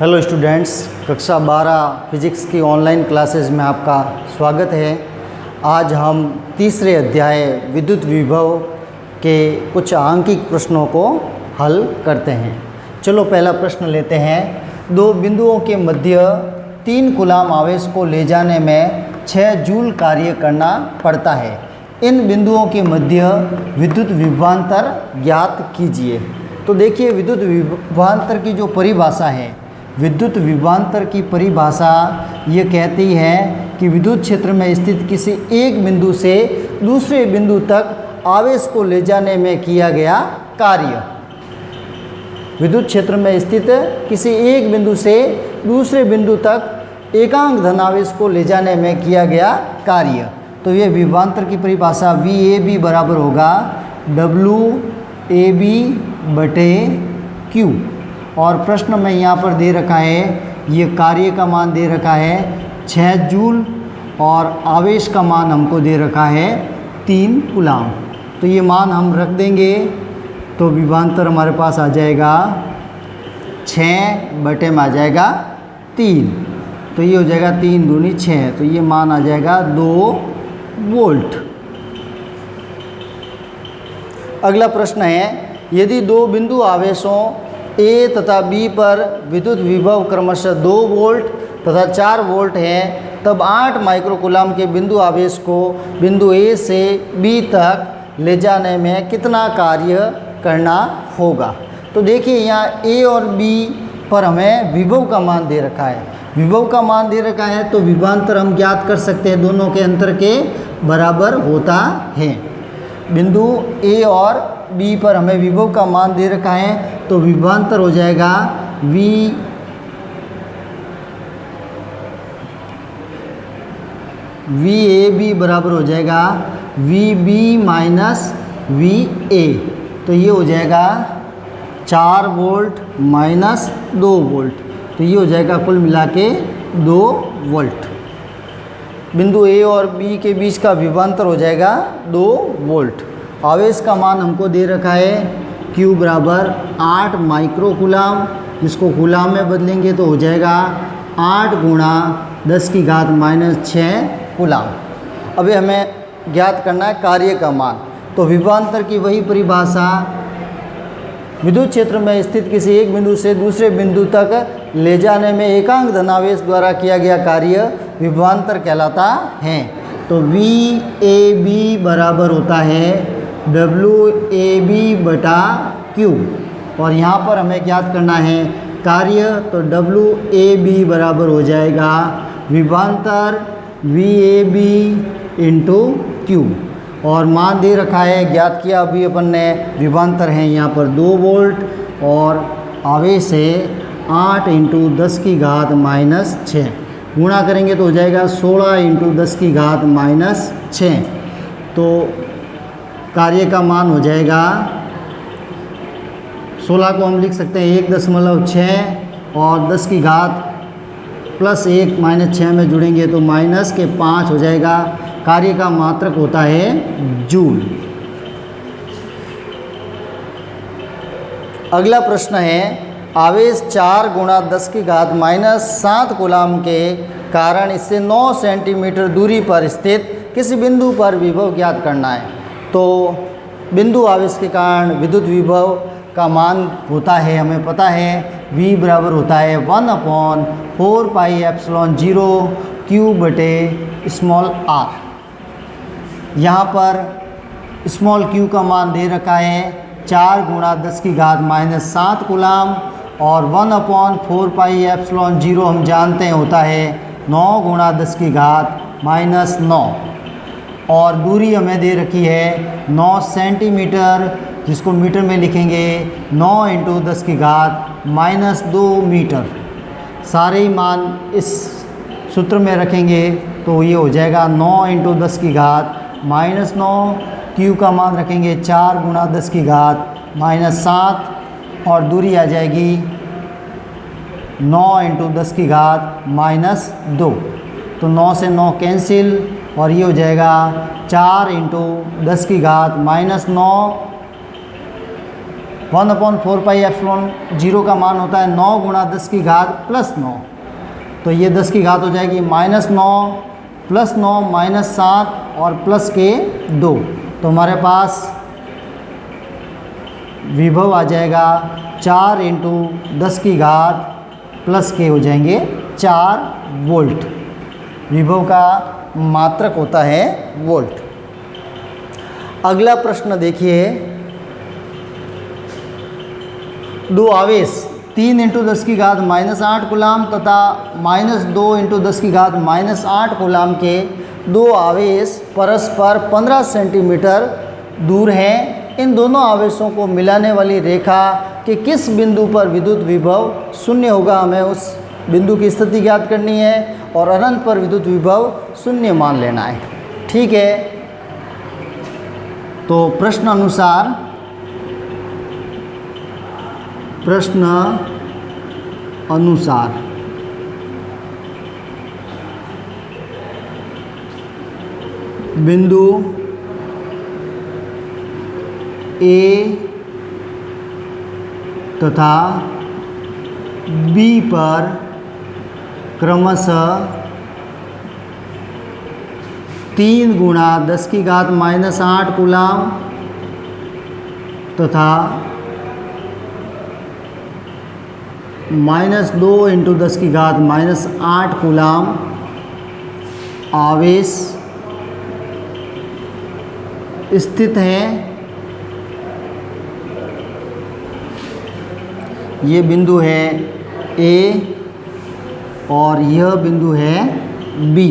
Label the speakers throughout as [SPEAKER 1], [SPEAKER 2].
[SPEAKER 1] Hello students, कक्षा 12 physics की online classes में आपका स्वागत है। आज हम तीसरे अध्याय विद्युत विभव के कुछ आंकिक प्रश्नों को हल करते हैं। चलो पहला प्रश्न लेते हैं। दो बिंदुओं के मध्य 3 कूलाम आवेश को ले जाने में 6 जूल कार्य करना पड़ता है। इन बिंदुओं के मध्य विद्युत विभवांतर ज्ञात कीजिए। तो देखिए, विद्युत विभवांतर की जो परिभाषा है, विद्युत विभवांतर की परिभाषा ये कहती है कि विद्युत क्षेत्र में स्थित किसी एक बिंदु से दूसरे बिंदु तक आवेश को ले जाने में किया गया कार्य। विद्युत क्षेत्र में स्थित किसी एक बिंदु से दूसरे बिंदु तक एकांक धनावेश को ले जाने में किया गया कार्य। तो ये विभवांतर की परिभाषा VAB बराबर होगा WAB बटे Q। और प्रश्न में यहाँ पर दे रखा है, ये कार्य का मान दे रखा है 6 जूल और आवेश का मान हमको दे रखा है 3 कूलाम। तो ये मान हम रख देंगे तो विभवांतर हमारे पास आ जाएगा 6 बटे में आ जाएगा 3। तो ये हो जाएगा 3 दूनी 6, तो ये मान आ जाएगा 2 वोल्ट। अगला प्रश्न है, यदि दो बिंदु आवेशों A तथा B पर विद्युत विभव क्रमशः 2 वोल्ट तथा 4 वोल्ट है, तब 8 माइक्रोकूलाम के बिंदु आवेश को बिंदु A से B तक ले जाने में कितना कार्य करना होगा। तो देखिए, यहाँ A और B पर हमें विभव का मान दे रखा है। विभव का मान दे रखा है तो विभवांतर हम ज्ञात कर सकते हैं, दोनों के अंतर के बराबर होता है। बिंदु A और B पर हमें विभव का मान दे रखा है तो विभवांतर हो जाएगा VAB बराबर हो जाएगा VB माइनस VA। तो ये हो जाएगा 4 वोल्ट माइनस 2 वोल्ट, तो ये हो जाएगा कुल मिला के 2 वोल्ट। बिंदु A और B के बीच का विभवांतर हो जाएगा 2 वोल्ट। आवेश का मान हमको दे रखा है Q बराबर 8 माइक्रोकूलाम, जिसको कूलाम में बदलेंगे तो हो जाएगा 8 गुणा 10 की घात -6 कूलाम। अभी हमें ज्ञात करना है कार्य का मान। तो विभवांतर की वही परिभाषा, विद्युत क्षेत्र में स्थित किसी एक बिंदु से दूसरे बिंदु तक ले जाने में एकांक धनावेश द्वारा किया गया कार्य विभवांतर कहलाता है। तो VAB बराबर होता है WAB बटा Q। और यहाँ पर हमें ज्ञात करना है कार्य, तो WAB बराबर हो जाएगा विभवांतर VAB इंटू Q। और मान दे रखा है, ज्ञात किया अभी अपन ने, विभवांतर है यहाँ पर 2 वोल्ट और आवेश है 8 इंटू 10 की घात -6। गुणा करेंगे तो हो जाएगा 16 इंटू 10 की घात -6। तो कार्य का मान हो जाएगा, 16 को हम लिख सकते हैं 1.6 और 10 की घात +1 -6 में जुड़ेंगे तो -5 हो जाएगा। कार्य का मात्रक होता है जूल। अगला प्रश्न है, आवेश 4 गुणा 10 की घात -7 कूलाम के कारण इससे 9 सेंटीमीटर दूरी पर स्थित किसी बिंदु पर विभव ज्ञात करना है। तो बिंदु आवेश के कारण विद्युत विभव का मान होता है, हमें पता है V बराबर होता है 1/4πε0 Q बटे r। यहाँ पर स्मॉल q का मान दे रखा है 4 गुणा 10 की घात -7 कूलाम और 1/4πε0 हम जानते हैं होता है 9 गुणा 10 की घात -9। और दूरी हमें दे रखी है 9 सेंटीमीटर, जिसको मीटर में लिखेंगे 9 इंटू 10 की घात -2 मीटर। सारे ही मान इस सूत्र में रखेंगे तो ये हो जाएगा 9 इंटू 10 की घात -9। Q का मान रखेंगे 4 गुणा 10 की घात -7 और दूरी आ जाएगी 9 इंटू 10 की घात -2। तो 9 से 9 कैंसिल और ये हो जाएगा 4 इंटू 10 की घात -9 1/4πε0 का मान होता है 9 गुणा 10 की घात प्लस 9। तो ये 10 की घात हो जाएगी -9 प्लस 9 -7 और प्लस के 2। तो हमारे पास विभव आ जाएगा 4 × 10 की घात प्लस के हो जाएंगे 4 वोल्ट। विभव का मात्रक होता है वोल्ट। अगला प्रश्न देखिए, दो आवेश 3 × 10 की घात -8 कूलाम तथा -2 × 10 की घात -8 कूलाम के दो आवेश परस्पर 15 सेंटीमीटर दूर हैं। इन दोनों आवेशों को मिलाने वाली रेखा के किस बिंदु पर विद्युत विभव शून्य होगा। हमें उस बिंदु की स्थिति ज्ञात करनी है और अनंत पर विद्युत विभव शून्य मान लेना है। ठीक है, तो प्रश्न अनुसार बिंदु ए तथा बी पर क्रमशः 3 × 10 की घात -8 कूलाम तथा -2 × 10 की घात -8 कूलाम आवेश स्थित हैं। ये बिंदु है ए और यह बिंदु है बी,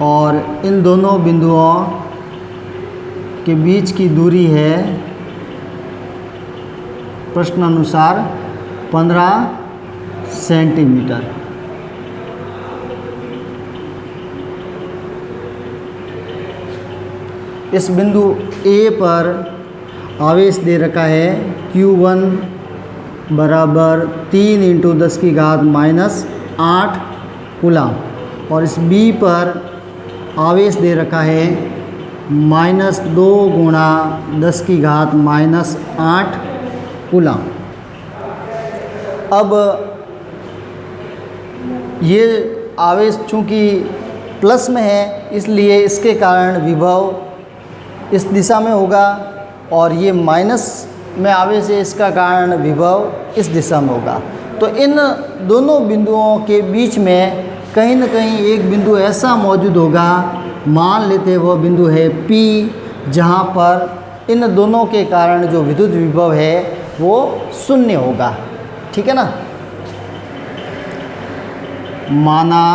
[SPEAKER 1] और इन दोनों बिंदुओं के बीच की दूरी है प्रश्न अनुसार 15 सेंटीमीटर। इस बिंदु ए पर आवेश दे रखा है Q1 बराबर 3 × 10 की घात -8 कूलाम, और इस बी पर आवेश दे रखा है -2 × 10 की घात -8 कूलाम। अब ये आवेश चूँकि प्लस में है इसलिए इसके कारण विभव इस दिशा में होगा, और ये माइनस में आवेश है इसका कारण विभव इस दिशा में होगा। तो इन दोनों बिंदुओं के बीच में कहीं न कहीं एक बिंदु ऐसा मौजूद होगा, मान लेते हैं वह बिंदु है P, जहाँ पर इन दोनों के कारण जो विद्युत विभव है वो शून्य होगा। ठीक है ना। माना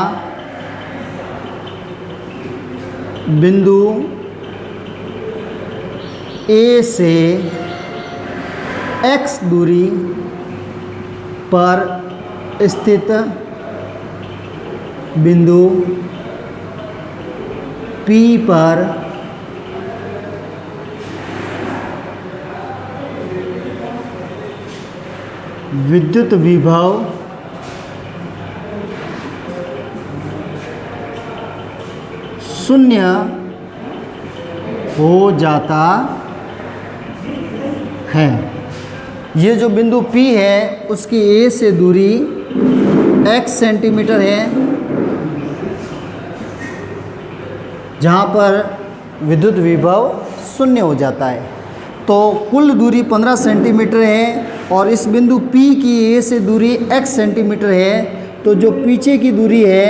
[SPEAKER 1] बिंदु A से x दूरी पर स्थित बिंदु P पर विद्युत विभव शून्य हो जाता है। ये जो बिंदु P है उसकी A से दूरी x सेंटीमीटर है, जहाँ पर विद्युत विभव शून्य हो जाता है। तो कुल दूरी 15 सेंटीमीटर है और इस बिंदु P की A से दूरी x सेंटीमीटर है, तो जो पीछे की दूरी है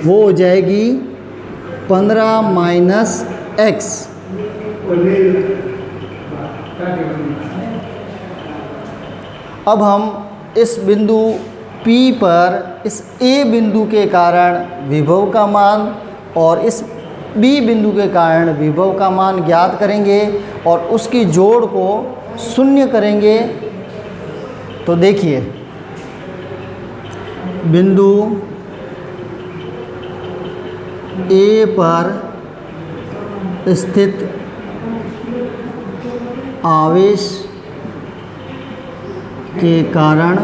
[SPEAKER 1] वो हो जाएगी 15 - x। अब हम इस बिंदु P पर इस A बिंदु के कारण विभव का मान और इस B बिंदु के कारण विभव का मान ज्ञात करेंगे और उसकी जोड़ को शून्य करेंगे। तो देखिए, बिंदु A पर स्थित आवेश के कारण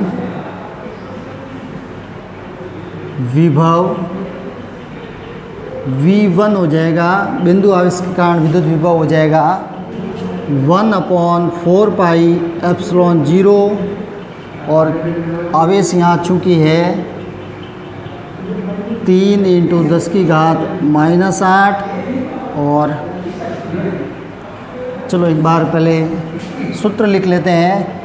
[SPEAKER 1] विभव V1 हो जाएगा। बिंदु आवेश के कारण विद्युत विभव हो जाएगा 1/4πε0 और आवेश यहाँ चूँकि है 3 × 10⁻⁸ और चलो एक बार पहले सूत्र लिख लेते हैं।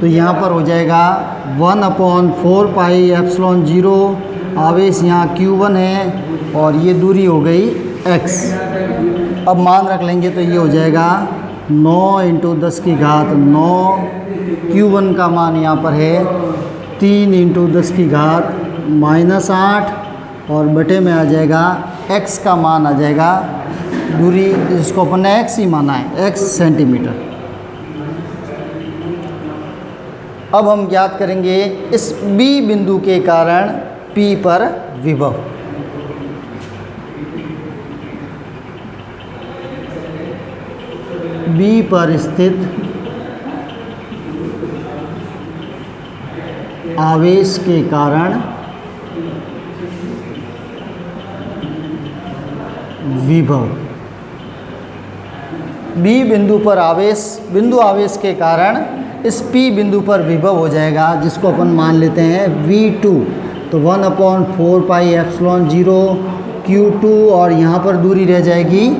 [SPEAKER 1] तो यहाँ पर हो जाएगा 1/4πε0, आवेश यहाँ q1 है और ये दूरी हो गई x। अब मान रख लेंगे तो ये हो जाएगा 9 × 10⁹। q1 का मान यहाँ पर है 3 × 10⁻⁸ और बटे में आ जाएगा x का मान आ जाएगा, दूरी जिसको अपन ने x ही माना है, x सेंटीमीटर। अब हम ज्ञात करेंगे इस B बिंदु के कारण P पर विभव। B पर स्थित आवेश के कारण विभव। B बिंदु पर बिंदु आवेश के कारण इस P बिंदु पर विभव हो जाएगा, जिसको अपन मान लेते हैं V2। तो 1/4πε0 Q2 और यहाँ पर दूरी रह जाएगी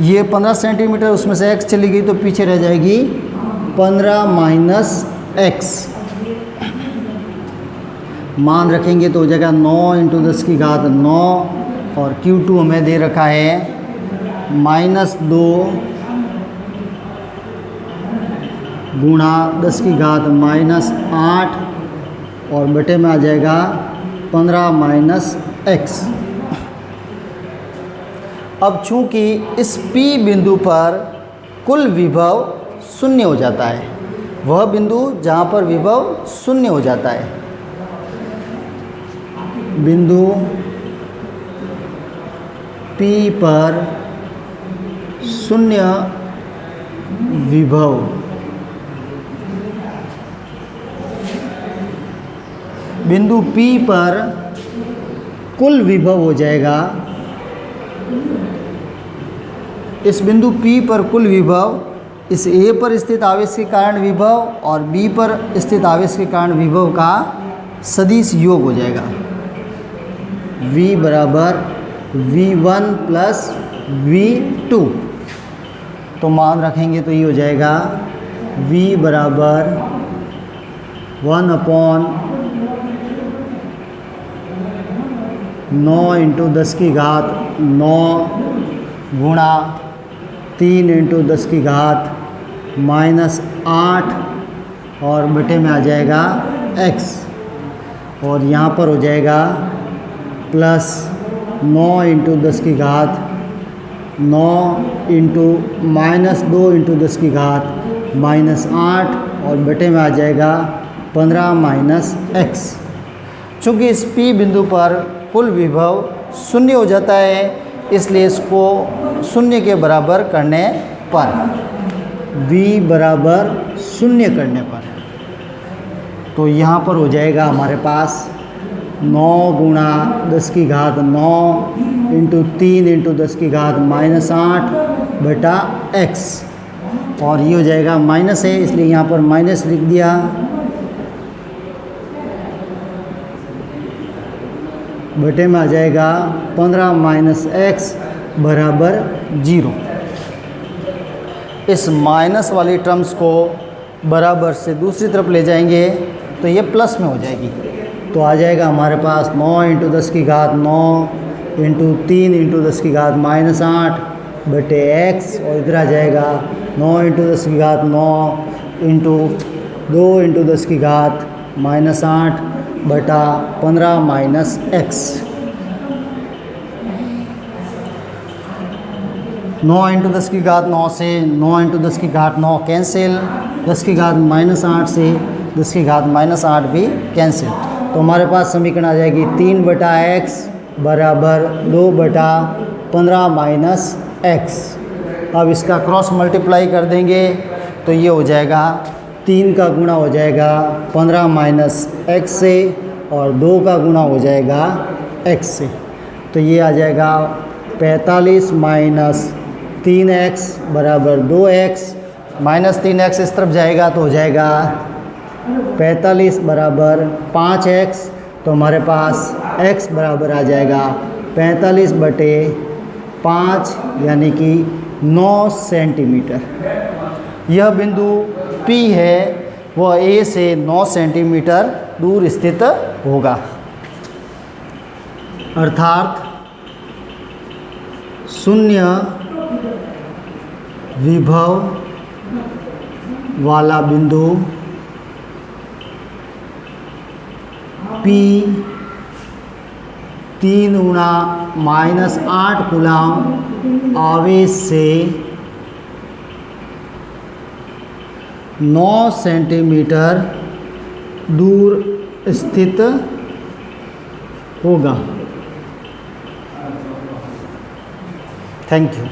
[SPEAKER 1] ये 15 सेंटीमीटर, उसमें से x चली गई तो पीछे रह जाएगी 15 - x। मान रखेंगे तो हो जाएगा 9 × 10⁹ और Q2 हमें दे रखा है -2 × 10⁻⁸ और बटे में आ जाएगा 15 - x। अब चूंकि इस P बिंदु पर कुल विभव शून्य हो जाता है, वह बिंदु जहाँ पर विभव शून्य हो जाता है, बिंदु P पर शून्य विभव, बिंदु P पर कुल विभव हो जाएगा। इस बिंदु P पर कुल विभव इस A पर स्थित आवेश के कारण विभव और B पर स्थित आवेश के कारण विभव का सदिश योग हो जाएगा। V बराबर V1 + V2। तो मान रखेंगे तो ये हो जाएगा V बराबर 1/9 × 10⁹ गुणा 3 × 10⁻⁸ और बटे में आ जाएगा x और यहाँ पर हो जाएगा +9 × 10⁻⁹ -2 × 10⁻⁸ और बटे में आ जाएगा 15 - x। चूँकि इस P बिंदु पर कुल विभव शून्य हो जाता है, इसलिए इसको शून्य के बराबर करने पर, V बराबर 0 करने पर, तो यहाँ पर हो जाएगा हमारे पास 9 × 10⁻⁹ × 3 × 10⁻⁸ बटा x और ये हो जाएगा माइनस है, इसलिए यहाँ पर माइनस लिख दिया। बटे में आ जाएगा 15 - x बराबर 0। इस माइनस वाली टर्म्स को बराबर से दूसरी तरफ ले जाएंगे तो ये प्लस में हो जाएगी। तो आ जाएगा हमारे पास 9 × 10⁹ × 3 × 10⁻⁸ बटे x और इधर आ जाएगा 9 × 10⁻⁹ × 2 × 10⁻⁸ बटा 15 - x। 9 × 10⁹ से 9 × 10⁹ कैंसिल, 10⁻⁸ से 10⁻⁸ भी कैंसिल। तो हमारे पास समीकरण आ जाएगी 3/x बराबर 2/15 - x। अब इसका क्रॉस मल्टीप्लाई कर देंगे तो ये हो जाएगा 3 का गुणा हो जाएगा 15 - x से और 2 का गुणा हो जाएगा x से। तो ये आ जाएगा 45 - 3x बराबर 2x, माइनस 3x इस तरफ जाएगा तो हो जाएगा 45 बराबर 5x, तो हमारे पास x बराबर आ जाएगा 45/5 यानी कि 9 सेंटीमीटर। यह बिंदु P है वह A से 9 सेंटीमीटर दूर स्थित होगा। अर्थात शून्य विभव वाला बिंदु P 3 गुणा -8 कूलम आवेश से 9 सेंटीमीटर दूर स्थित होगा। Thank you.